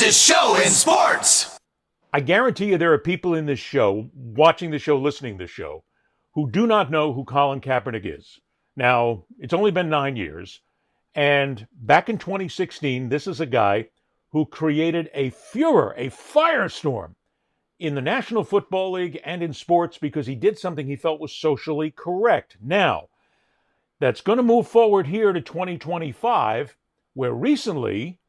fastest show in sports. I guarantee you there are people in this show, watching the show, listening to the show, who do not know who Colin Kaepernick is. Now, it's only been 9 years, and back in 2016, this is a guy who created a furor, a firestorm in the National Football League and in sports because he did something he felt was socially correct. Now, that's going to move forward here to 2025, where recently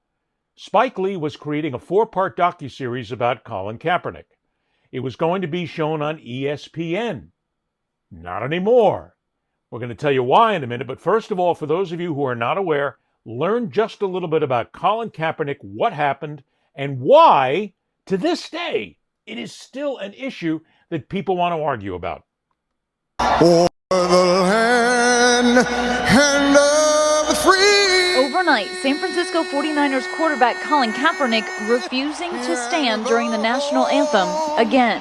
Spike Lee was creating a 4-part docuseries about Colin Kaepernick. It was going to be shown on ESPN. Not anymore. We're going to tell you why in a minute, but first of all, for those of you who are not aware, learn just a little bit about Colin Kaepernick, what happened, and why, to this day, it is still an issue that people want to argue about. Over the land of the free. Overnight, San Francisco 49ers quarterback Colin Kaepernick refusing to stand during the national anthem again.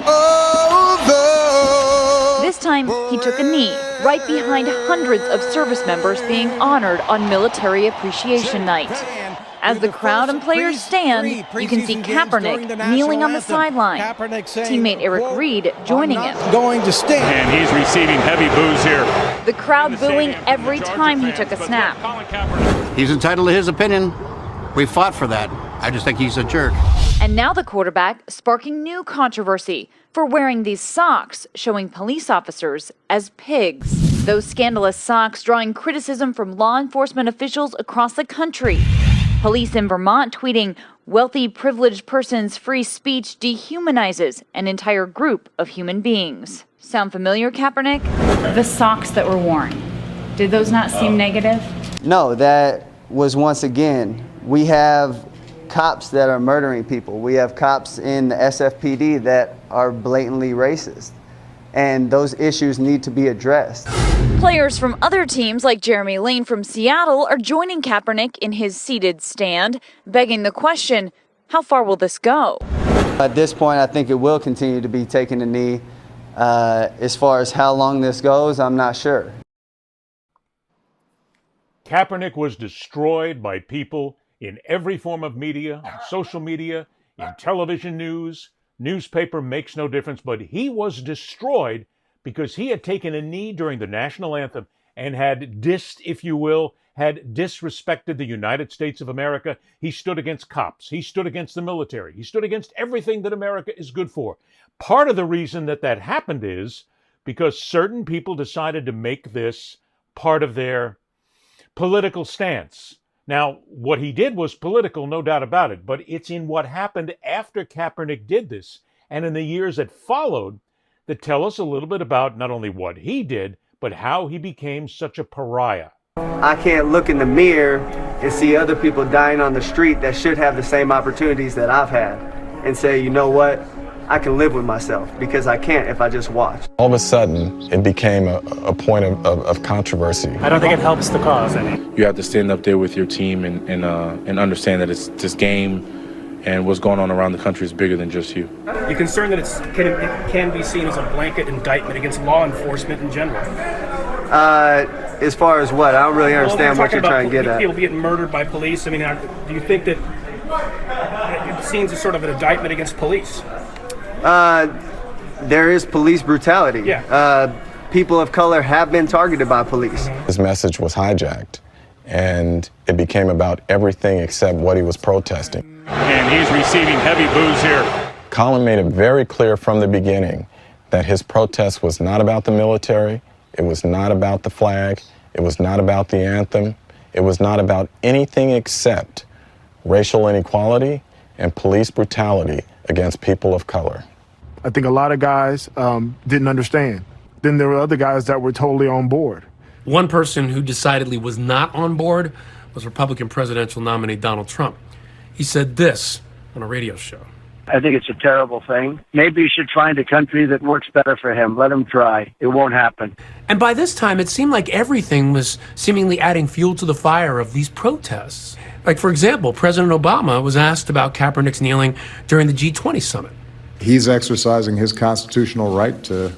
This time, he took a knee right behind hundreds of service members being honored on Military Appreciation Night. As the crowd and players stand, you can see Kaepernick kneeling on the sideline. Teammate Eric Reed joining him. Going to stand. And he's receiving heavy boos here. The crowd booing every time he took a snap. He's entitled to his opinion. We fought for that. I just think he's a jerk. And now the quarterback sparking new controversy for wearing these socks showing police officers as pigs. Those scandalous socks drawing criticism from law enforcement officials across the country. Police in Vermont tweeting, "Wealthy, privileged person's free speech dehumanizes an entire group of human beings." Sound familiar, Kaepernick? The socks that were worn, did those not seem negative? No, that was once again, we have cops that are murdering people. We have cops in the SFPD that are blatantly racist. And those issues need to be addressed. Players from other teams like Jeremy Lane from Seattle are joining Kaepernick in his seated stand, begging the question, how far will this go? At this point, I think it will continue to be taking a knee. As far as how long this goes, I'm not sure. Kaepernick was destroyed by people in every form of media, on social media, in television news, newspaper, makes no difference, but he was destroyed because he had taken a knee during the national anthem and had if you will, had disrespected the United States of America. He stood against cops. He stood against the military. He stood against everything that America is good for. Part of the reason that happened is because certain people decided to make this part of their political stance. Now, what he did was political, no doubt about it, but it's in what happened after Kaepernick did this and in the years that followed that tell us a little bit about not only what he did, but how he became such a pariah. I can't look in the mirror and see other people dying on the street that should have the same opportunities that I've had and say, you know what, I can live with myself, because I can't if I just watch. All of a sudden, it became a point of controversy. I don't think it helps the cause any. You have to stand up there with your team and understand that it's this game and what's going on around the country is bigger than just you. You're concerned that it can be seen as a blanket indictment against law enforcement in general? As far as what? I don't really understand what you're trying to get at. People getting murdered by police. I mean, do you think that it seems as sort of an indictment against police? There is police brutality. Yeah. People of color have been targeted by police. His message was hijacked, and it became about everything except what he was protesting. And he's receiving heavy boos here. Colin made it very clear from the beginning that his protest was not about the military, it was not about the flag, it was not about the anthem, it was not about anything except racial inequality and police brutality against people of color. I think a lot of guys didn't understand. Then there were other guys that were totally on board. One person who decidedly was not on board was Republican presidential nominee Donald Trump. He said this on a radio show. I think it's a terrible thing. Maybe you should find a country that works better for him. Let him try. It won't happen. And by this time, it seemed like everything was seemingly adding fuel to the fire of these protests. Like, for example, President Obama was asked about Kaepernick's kneeling during the G20 summit. He's exercising his constitutional right to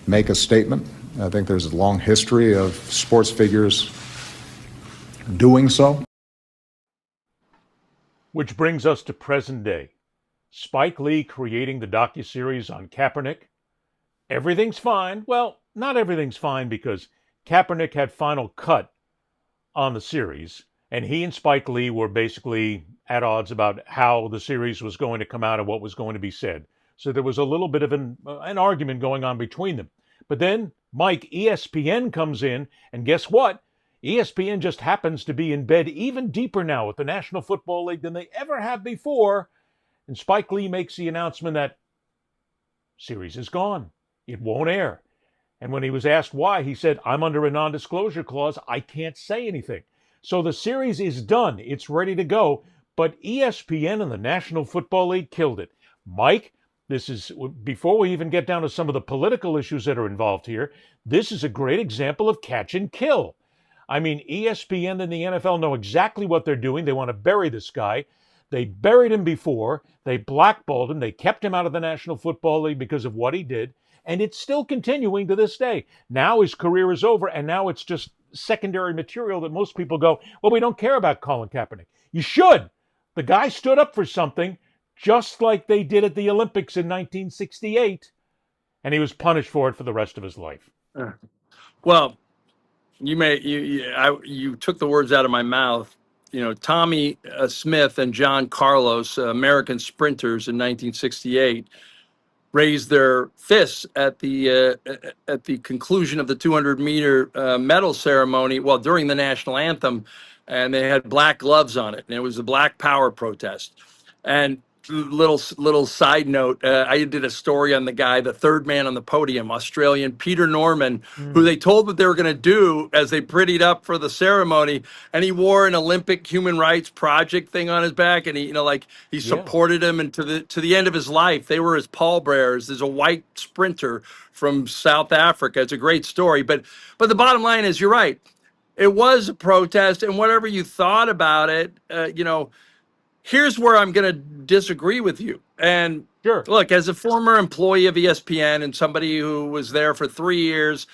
make a statement. I think there's a long history of sports figures doing so. Which brings us to present day. Spike Lee creating the docuseries on Kaepernick. Everything's fine. Well, not everything's fine because Kaepernick had final cut on the series, and he and Spike Lee were basically at odds about how the series was going to come out and what was going to be said. So there was a little bit of an argument going on between them. But then, Mike, ESPN comes in, and guess what? ESPN just happens to be in bed even deeper now with the National Football League than they ever have before. And Spike Lee makes the announcement that series is gone. It won't air. And when he was asked why, he said, I'm under a non-disclosure clause. I can't say anything. So the series is done. It's ready to go. But ESPN and the National Football League killed it. Mike, this is, before we even get down to some of the political issues that are involved here, this is a great example of catch and kill. I mean, ESPN and the NFL know exactly what they're doing. They want to bury this guy. They buried him before. They blackballed him. They kept him out of the National Football League because of what he did. And it's still continuing to this day. Now his career is over, and now it's just secondary material that most people go, well, we don't care about Colin Kaepernick. You should. The guy stood up for something just like they did at the Olympics in 1968, and he was punished for it for the rest of his life. Well, you took the words out of my mouth. You know, Tommy Smith and John Carlos, American sprinters in 1968, raised their fists at the conclusion of the 200-meter medal ceremony, well, during the national anthem, and they had black gloves on it, and it was a Black Power protest. And little side note, I did a story on the guy, the third man on the podium, Australian Peter Norman, who they told what they were going to do as they prettied up for the ceremony, and he wore an Olympic Human Rights Project thing on his back, and he supported him, and to the end of his life, they were his pallbearers. There's a white sprinter from South Africa. It's a great story, but the bottom line is, you're right. It was a protest, and whatever you thought about it, here's where I'm going to disagree with you. And look, as a former employee of ESPN and somebody who was there for 3 years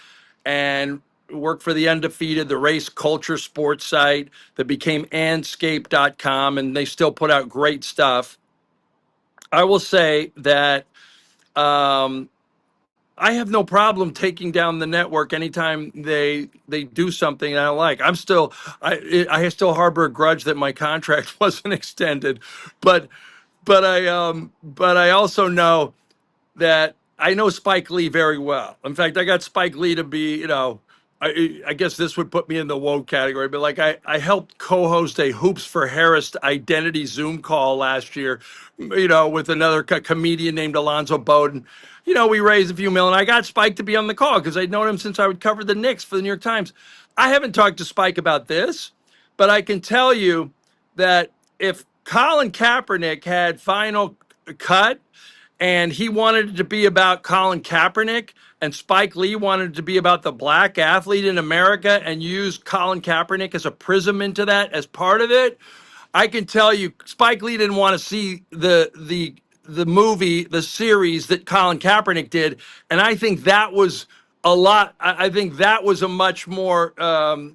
and worked for the Undefeated, the race culture sports site that became Anscape.com, and they still put out great stuff, I will say that I have no problem taking down the network anytime they do something I don't like. I still harbor a grudge that my contract wasn't extended, but I also know that I know Spike Lee very well. In fact, I got Spike Lee to be, I guess this would put me in the woke category, but like I helped co-host a Hoops for Harris identity Zoom call last year, with another comedian named Alonzo Bowden. We raised a few million. I got Spike to be on the call because I'd known him since I would cover the Knicks for the New York Times. I haven't talked to Spike about this, but I can tell you that if Colin Kaepernick had final cut and he wanted it to be about Colin Kaepernick, and Spike Lee wanted it to be about the black athlete in America and use Colin Kaepernick as a prism into that as part of it, I can tell you Spike Lee didn't want to see the movie, the series that Colin Kaepernick did. And I think that was a lot. I think that was a much more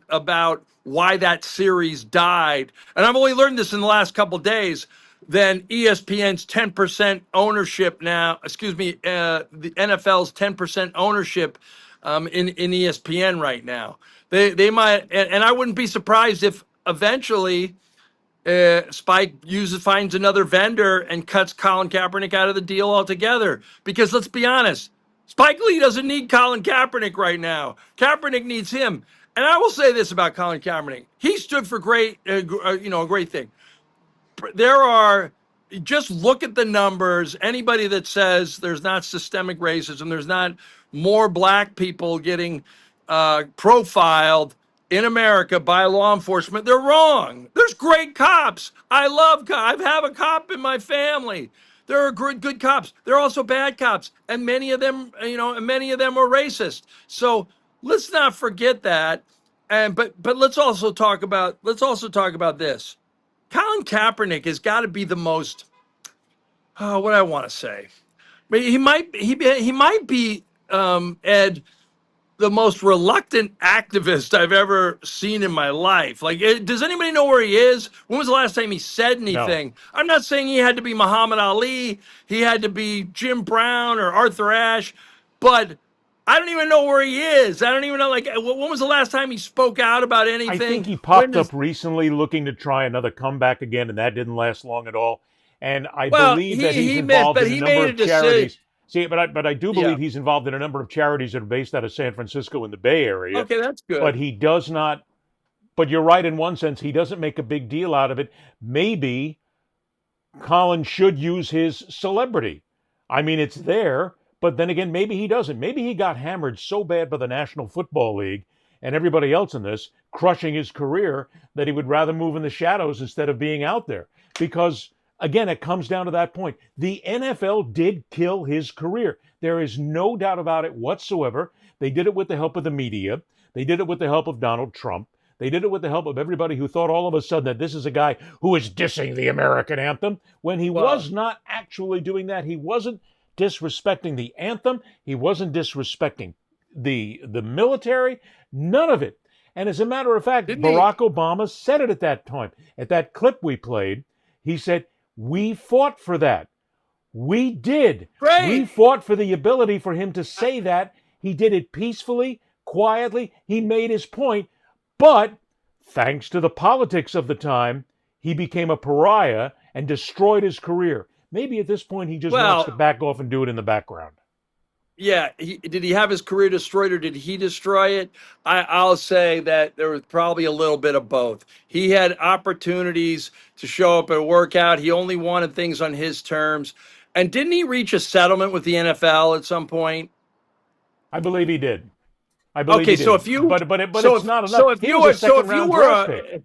about why that series died. And I've only learned this in the last couple of days. Than ESPN's 10% ownership now, the NFL's 10% ownership in ESPN right now. They might, and I wouldn't be surprised if eventually Spike finds another vendor and cuts Colin Kaepernick out of the deal altogether. Because let's be honest, Spike Lee doesn't need Colin Kaepernick right now. Kaepernick needs him. And I will say this about Colin Kaepernick: he stood for a great thing. Just look at the numbers. Anybody that says there's not systemic racism, there's not more black people getting profiled in America by law enforcement, they're wrong. There's great cops. I love cops. I have a cop in my family. There are good cops. There are also bad cops, and many of them, are racist. So let's not forget that. But let's also talk about this. Colin Kaepernick has got to be the most, what do I want to say? He might be, Ed, the most reluctant activist I've ever seen in my life. Like, does anybody know where he is? When was the last time he said anything? No. I'm not saying he had to be Muhammad Ali, he had to be Jim Brown or Arthur Ashe, but I don't even know where he is. I don't even know, like, when was the last time he spoke out about anything? I think he popped up recently looking to try another comeback again, and that didn't last long at all. And I believe that he's involved in a number of charities. See, but I do believe he's involved in a number of charities that are based out of San Francisco in the Bay Area. Okay, that's good. But he does not. But you're right in one sense. He doesn't make a big deal out of it. Maybe Colin should use his celebrity. I mean, it's there. But then again, maybe he doesn't. Maybe he got hammered so bad by the National Football League and everybody else in this, crushing his career, that he would rather move in the shadows instead of being out there. Because, again, it comes down to that point. The NFL did kill his career. There is no doubt about it whatsoever. They did it with the help of the media. They did it with the help of Donald Trump. They did it with the help of everybody who thought all of a sudden that this is a guy who is dissing the American anthem, when he was not actually doing that. He wasn't disrespecting the anthem. He wasn't disrespecting the military. None of it. And as a matter of fact, Barack Obama said it at that time. At that clip we played, he said, "We fought for that. We did. Great. We fought for the ability for him to say that. He did it peacefully, quietly. He made his point. But thanks to the politics of the time, he became a pariah and destroyed his career. Maybe at this point he just wants to back off and do it in the background." Yeah, did he have his career destroyed or did he destroy it? I'll say that there was probably a little bit of both. He had opportunities to show up at a workout. He only wanted things on his terms. And didn't he reach a settlement with the NFL at some point? I believe he did. I believe he did. So if you, but it's not enough. So if you were,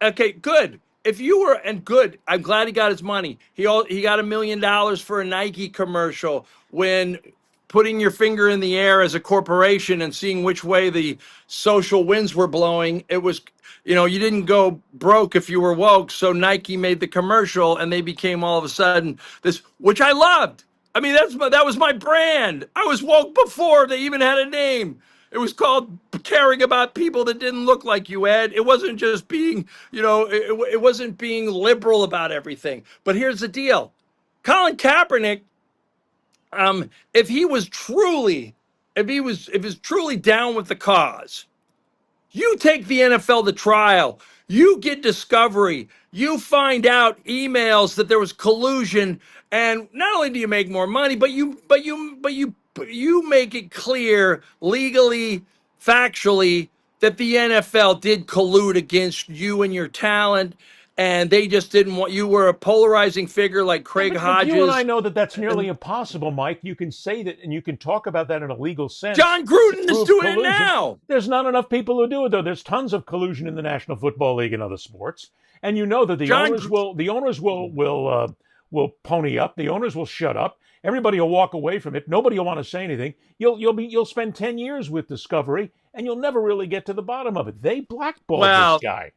okay, good. If you were, and good, I'm glad he got his money. He got $1 million for a Nike commercial when putting your finger in the air as a corporation and seeing which way the social winds were blowing. It was, you didn't go broke if you were woke. So Nike made the commercial and they became all of a sudden this, which I loved. I mean, that was my brand. I was woke before they even had a name. It was called caring about people that didn't look like you, Ed. It wasn't just being, it wasn't being liberal about everything. But here's the deal. Colin Kaepernick, if he was truly down with the cause, you take the NFL to trial, you get discovery, you find out emails that there was collusion, and not only do you make more money, but you make it clear legally, factually, that the NFL did collude against you and your talent, and they just didn't want you. Were a polarizing figure like Craig Hodges. You and I know that that's nearly impossible, Mike. You can say that, and you can talk about that in a legal sense. John Gruden is doing it now. There's not enough people who do it, though. There's tons of collusion in the National Football League and other sports, and you know that the owners will pony up. The owners will shut up. Everybody will walk away from it. Nobody will want to say anything. You'll spend 10 years with Discovery, and you'll never really get to the bottom of it. They blackballed this guy.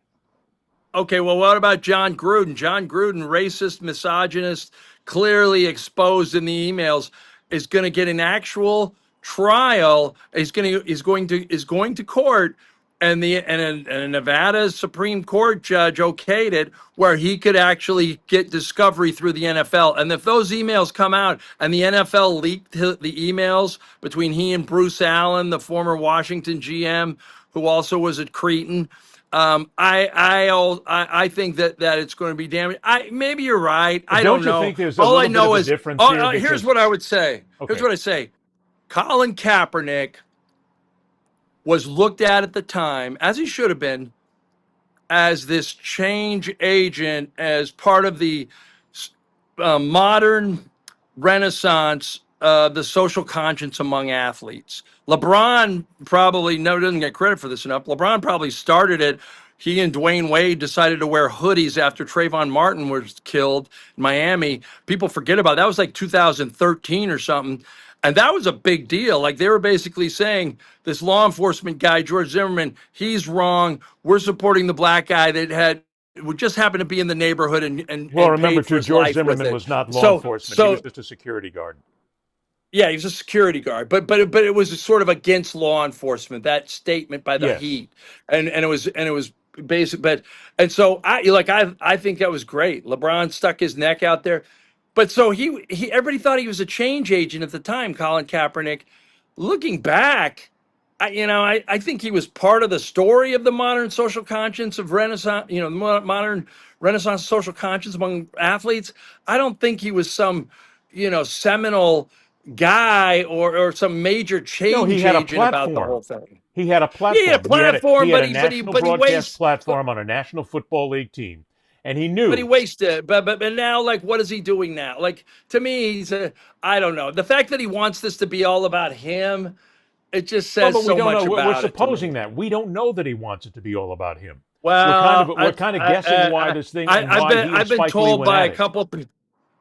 Okay, well, what about John Gruden? John Gruden, racist, misogynist, clearly exposed in the emails, is going to get an actual trial. Is going to court, and a Nevada Supreme Court judge okayed it, where he could actually get discovery through the NFL. And if those emails come out, and the NFL leaked the emails between he and Bruce Allen, the former Washington GM, who also was at Cretan. I think that it's going to be damaged. Maybe you're right. I don't know. Think there's all I know is here's what I would say. Okay. Here's what I say. Colin Kaepernick was looked at the time, as he should have been, as this change agent, as part of the modern renaissance, the social conscience among athletes. LeBron probably doesn't get credit for this enough. LeBron probably started it. He and Dwayne Wade decided to wear hoodies after Trayvon Martin was killed in Miami. People forget about it. That was like 2013 or something. And that was a big deal. Like, they were basically saying, this law enforcement guy, George Zimmerman, he's wrong. We're supporting the black guy that would just happen to be in the neighborhood and remember too, George Zimmerman was not law enforcement. He was just a security guard. Yeah, he was a security guard, but it was sort of against law enforcement. That statement by the Yes. Heat, and it was basic. But and so I think that was great. LeBron stuck his neck out there, but so he everybody thought he was a change agent at the time. Colin Kaepernick, looking back, I think he was part of the story of the modern social conscience of Renaissance. Modern Renaissance social conscience among athletes. I don't think he was some seminal guy or some major No, he change had a agent about the platform. whole thing. He had a Yeah, he had a platform. He platform, had but a he national but he broadcast wastes platform on a National Football League team, and he but he knew. wasted. But now, like, what is he doing now? Like, to me, I don't know. The fact that he wants this to be all about him, it just Well, says but we so don't know. much We're about it to me. supposing that we don't know that he wants it to be all about him. Well, We're kind of guessing why this thing and why he and I've been Spike Lee told went by at a it. couple.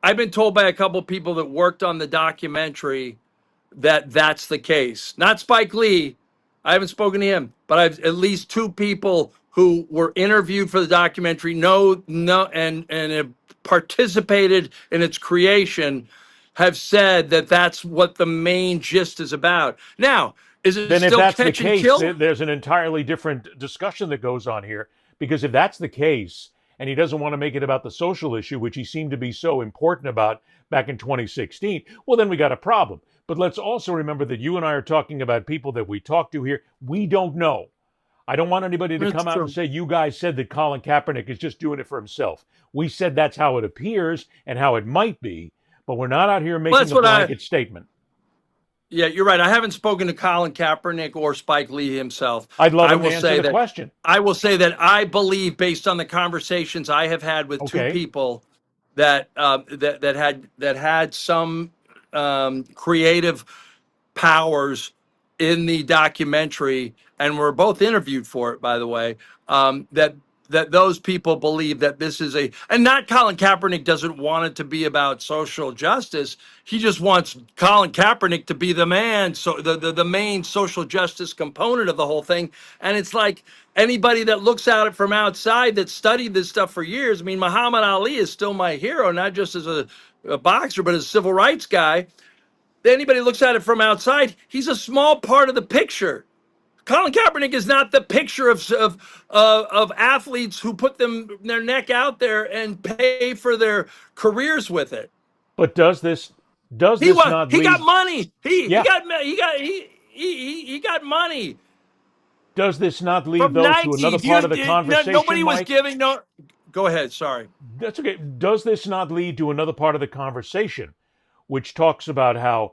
I've been told by a couple people that worked on the documentary that that's the case. Not Spike Lee. I haven't spoken to him, but I've at least two people who were interviewed for the documentary and have participated in its creation have said that that's what the main gist is about. Now, is it Then, if still that's the catch and case, kill? there's an entirely different discussion that goes on here. Because if that's the case, and he doesn't want to make it about the social issue, which he seemed to be so important about back in 2016, well, then we got a problem. But let's also remember that you and I are talking about people that we talk to here. We don't know. I don't want anybody to That's come out and true. say, you guys said that Colin Kaepernick is just doing it for himself. We said that's how it appears and how it might be, but we're not out here Well, making that's a what blanket statement. Yeah, you're right. I haven't spoken to Colin Kaepernick or Spike Lee himself. I'd love I him to will answer say the that question. I believe, based on the conversations I have had with two Okay. people that had some creative powers in the documentary, and were both interviewed for it, by the way, that those people believe that this is and not Colin Kaepernick doesn't want it to be about social justice. He just wants Colin Kaepernick to be the man, so the main social justice component of the whole thing. And it's like anybody that looks at it from outside that studied this stuff for years. I mean, Muhammad Ali is still my hero, not just as a boxer, but as a civil rights guy. Anybody looks at it from outside, he's a small part of the picture. Colin Kaepernick is not the picture of athletes who put their neck out there and pay for their careers with it. But does this not He got lead? money. Yeah. He got money Does this not lead from though to Nike. another part of the conversation, Nobody was Mike? giving no. Go ahead. Sorry. That's okay. Does this not lead to another part of the conversation, which talks about how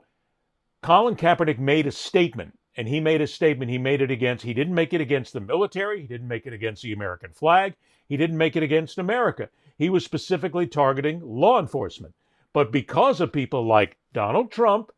Colin Kaepernick made a statement, and he made a statement. He didn't make it against the military. He didn't make it against the American flag. He didn't make it against America. He was specifically targeting law enforcement. But because of people like Donald Trump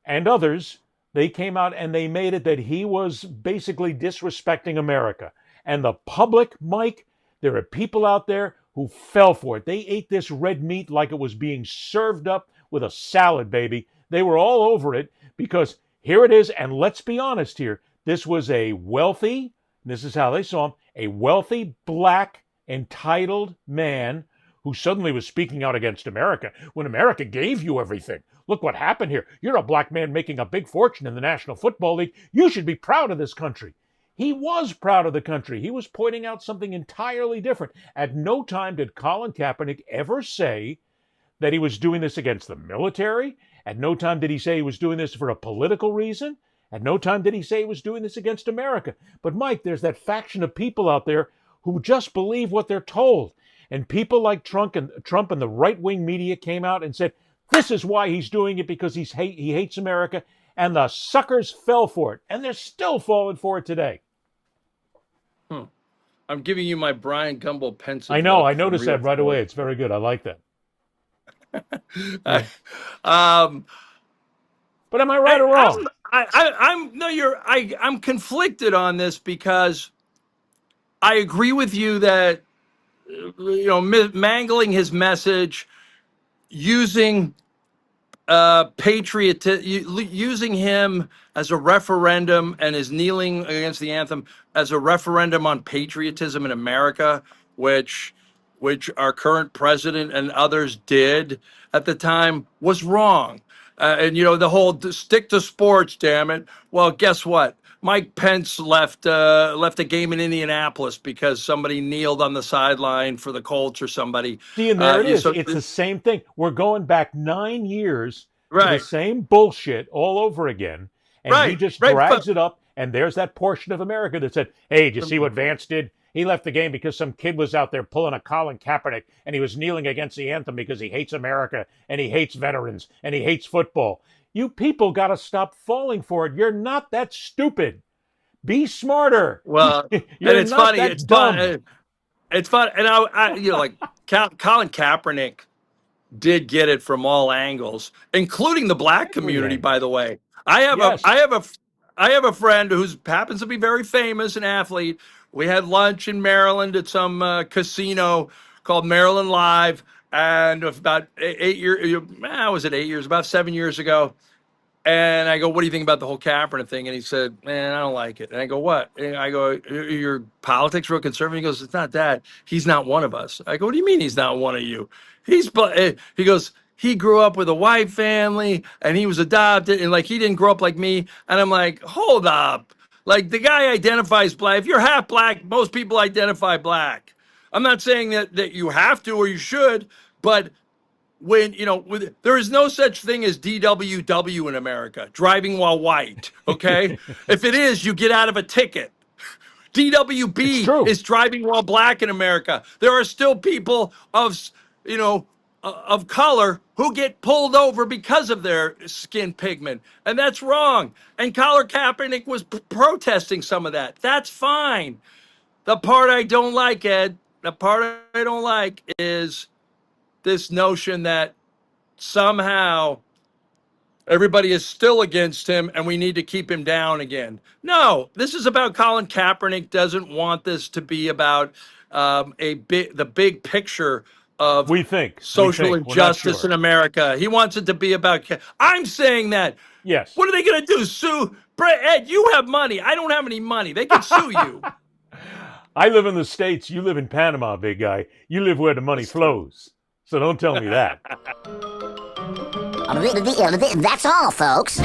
and others, they came out and they made it that he was basically disrespecting America. And the public, Mike, there are people out there who fell for it. They ate this red meat like it was being served up with a salad, baby. They were all over it because here it is. And let's be honest here. This was a wealthy, this is how they saw him, a wealthy, black, entitled man who suddenly was speaking out against America when America gave you everything. Look what happened here. You're a black man making a big fortune in the National Football League. You should be proud of this country. He was proud of the country. He was pointing out something entirely different. At no time did Colin Kaepernick ever say that he was doing this against the military. At no time did he say he was doing this for a political reason. At no time did he say he was doing this against America. But Mike, there's that faction of people out there who just believe what they're told. And people like Trump and the right-wing media came out and said, this is why he's doing it, because he hates America. And the suckers fell for it. And they're still falling for it today. I'm giving you my Brian Gumbel pensive. I know. look I from noticed real that right form. away. It's very good. I like that. But am I right or wrong? I'm conflicted on this because I agree with you that mangling his message, using using him as a referendum and his kneeling against the anthem as a referendum on patriotism in America, which our current president and others did at the time, was wrong. And the whole stick to sports, damn it. Well, guess what? Mike Pence left a game in Indianapolis because somebody kneeled on the sideline for the Colts or somebody. See, and there it is. So It's the same thing. We're going back 9 years to the right, same bullshit all over again. And he just drags it up. And there's that portion of America that said, hey, did you see what Vance did? He left the game because some kid was out there pulling a Colin Kaepernick and he was kneeling against the anthem because he hates America and he hates veterans and he hates football. You people got to stop falling for it. You're not that stupid. Be smarter. Well, You're and it's not funny. that It's dumb. fun. It's fun. And I like Colin Kaepernick did get it from all angles, including the black community, by the way. I have a friend who happens to be very famous, an athlete. We had lunch in Maryland at some casino called Maryland Live, and about 8 years, was it 8 years? About 7 years ago. And I go, what do you think about the whole Kaepernick thing? And he said, man, I don't like it. And I go, what? And I go, your politics real conservative? He goes, it's not that. He's not one of us. I go, what do you mean he's not one of you? He goes, he grew up with a white family and he was adopted and he didn't grow up like me. And I'm like, hold up. Like the guy identifies black. If you're half black, most people identify black. I'm not saying that you have to or you should, but when there is no such thing as DWW in America, driving while white. Okay, if it is, you get out of a ticket. DWB is driving while black in America. There are still people of color who get pulled over because of their skin pigment, and that's wrong. And Colin Kaepernick was protesting some of that. That's fine. The part I don't like, Ed, is this notion that somehow everybody is still against him and we need to keep him down again. No, this is about Colin Kaepernick doesn't want this to be about the big picture of social injustice in America. He wants it to be about. I'm saying that. Yes. What are they going to do? Sue? Ed, you have money. I don't have any money. They can sue you. I live in the States. You live in Panama, big guy. You live where the money flows. So don't tell me that. That's all, folks.